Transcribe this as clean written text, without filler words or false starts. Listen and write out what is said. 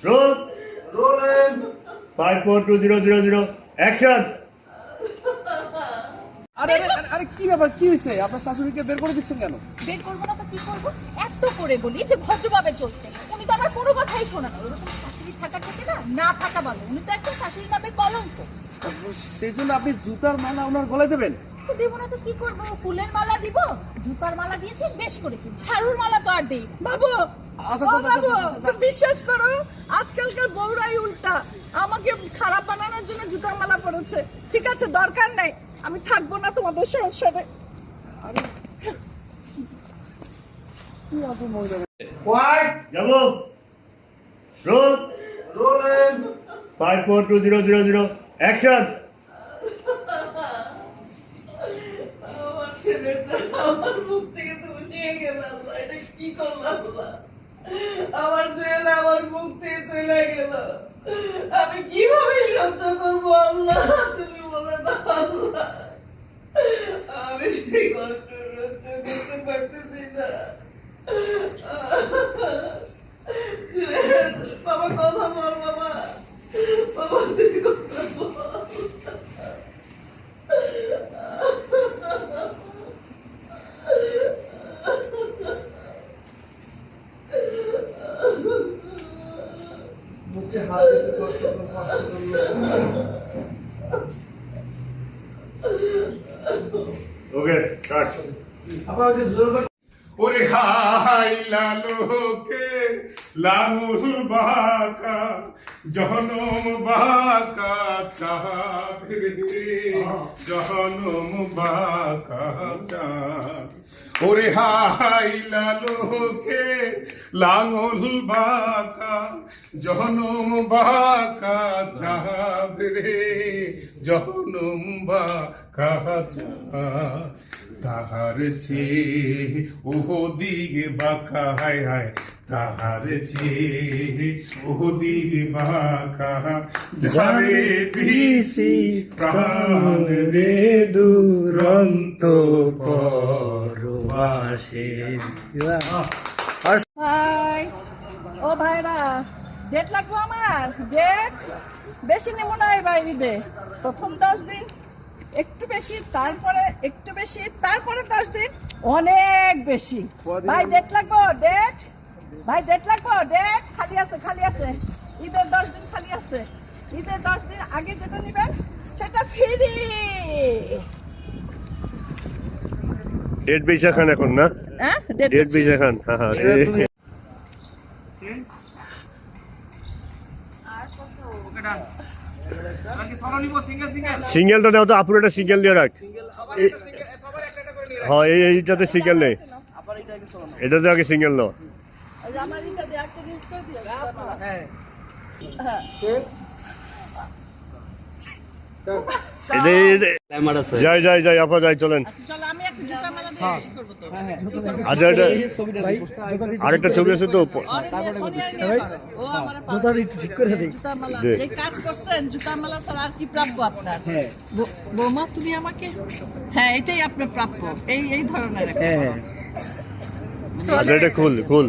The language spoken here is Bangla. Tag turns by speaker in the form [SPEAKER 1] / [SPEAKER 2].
[SPEAKER 1] রোল
[SPEAKER 2] রোলেন
[SPEAKER 1] 542000 অ্যাকশন।
[SPEAKER 2] আরে আরে আরে, আরে কি ব্যাপার, কি হয়েছে? আপনার শাশুড়িকে বের করে দিচ্ছেন কেন?
[SPEAKER 3] বের করবো না তো কি করবো? এত করে বলি যে ভদ্রভাবে চলতে, উনি তো আমার কোনো কথাই শোনা না। ওরকম শাশুড়ি থাকা থেকে না থাকা ভালো। উনি তো একটা শাশুড়ি নামে কলঙ্ক।
[SPEAKER 2] সেই জন্য আপনি জুতার মালা ওনার গলায় দেবেন?
[SPEAKER 3] তো দেবো না তো কি করবো? ফুলের মালা দিব, জুতার মালা দিয়েছি, বেশ করেছি। ঝাড়ুর মালা তো আর দেই
[SPEAKER 4] বাবু,
[SPEAKER 2] আচ্ছা,
[SPEAKER 4] ও
[SPEAKER 2] আচ্ছা,
[SPEAKER 4] বাবু,
[SPEAKER 2] আচ্ছা, আচ্ছা, আচ্ছা।
[SPEAKER 4] বিশ্বাস করো, আজকালকার বউরাই উল্টা। আমাকে খারাপ বানানোর জন্য জুতার মালা পড়েছে। ঠিক আছে, দরকার নাই, আমি থাকবো না তোমাদের সংসারে।
[SPEAKER 2] আরে কি আছে মহিলা?
[SPEAKER 1] যাবো। রোল
[SPEAKER 2] রোলেন
[SPEAKER 1] 542000 অ্যাকশন।
[SPEAKER 4] আমার ছেলেটা আমার মুখ থেকে তুমি নিয়ে গেলে, আল্লাহ, এটা কি করলাম আল্লাহ? আমার ছেলে আমার মুখ থেকে চলে গেল, আমি কিভাবে সহ্য করবো আল্লাহ? তুমি বলে দাও আল্লাহ, আমি সেই কষ্ট সহ্য করতে পারতেছি না। বাবা কথা বল, বাবা, বাবা তুই কথা বল।
[SPEAKER 2] বুকে হাত দিতে কষ্ট
[SPEAKER 1] ওকে কাট।
[SPEAKER 2] আপনাকে জোর করে
[SPEAKER 5] ওরে হাই লালোকে লাঙুল বাঁকা জহনম বাঁকা চাঁদ রে জহনম বাঁকা চাঁদ। ওরে হাই লালোকে লাঙুল বাঁকা জহনম বাঁকা চাঁদ রে জহনম বাঁকা চাঁদ। তাহার চেয়ে ওদিকে বাঁকা, হায় হায় তাহার চেয়ে ওদিকে বাঁকা যারে দিছি প্রাণ রে দুরন্ত পরবাসে।
[SPEAKER 4] হাই, ও ভাইরা, ডেট লাগবো আমার, ডেট বেশি নেবো না এই বাইরে। প্রথম 10 দিন একটু বেশি, তারপরে একটু বেশি, তারপরে 10 দিন অনেক বেশি। ভাই ডেট লাগবো, ডেট, ভাই ডেট লাগবো, ডেট খালি আছে, খালি আছে। ঈদের 10 দিন খালি আছে। ঈদের 10 দিন আগে যেটা নিবেন সেটা ফ্রি।
[SPEAKER 1] ডেট বেচা খান এখন না?
[SPEAKER 4] হ্যাঁ,
[SPEAKER 1] ডেট বেচা খান। হ্যাঁ হ্যাঁ। সিঙ্গেলটা দাও তো, আপুর একটা সিঙ্গেল দিয়ে রাখ। হ্যাঁ এইটাতে সিঙ্গেল নেই,
[SPEAKER 2] আবার এটা আগে চলো না।
[SPEAKER 1] এটাতে আগে সিঙ্গেল নাও।
[SPEAKER 4] আমার এটা দিয়ে একটা রিলস করে দিও।
[SPEAKER 2] হ্যাঁ
[SPEAKER 4] হ্যাঁ,
[SPEAKER 1] যাই যাই যাই আপা যাই চলেন।
[SPEAKER 4] আচ্ছা চলো, আমি একটা জুতা মেলা দিয়ে কি করবো তো?
[SPEAKER 2] হ্যাঁ
[SPEAKER 1] আচ্ছা এটা
[SPEAKER 2] এই ছবিটা
[SPEAKER 1] আরেকটা ছবি আছে তো।
[SPEAKER 2] জুতাটা একটু ঠিক করে দিই।
[SPEAKER 1] দে।
[SPEAKER 4] যে কাজ করছেন জুতা মেলা ছাড়া আর কি প্রাপ্য আপনার?
[SPEAKER 2] হ্যাঁ
[SPEAKER 4] বৌমা তুমি আমাকে, হ্যাঁ এটাই আপনার প্রাপ্য, এই এই ধরনের একটা।
[SPEAKER 2] হ্যাঁ
[SPEAKER 1] আচ্ছা এটা খুল খুল।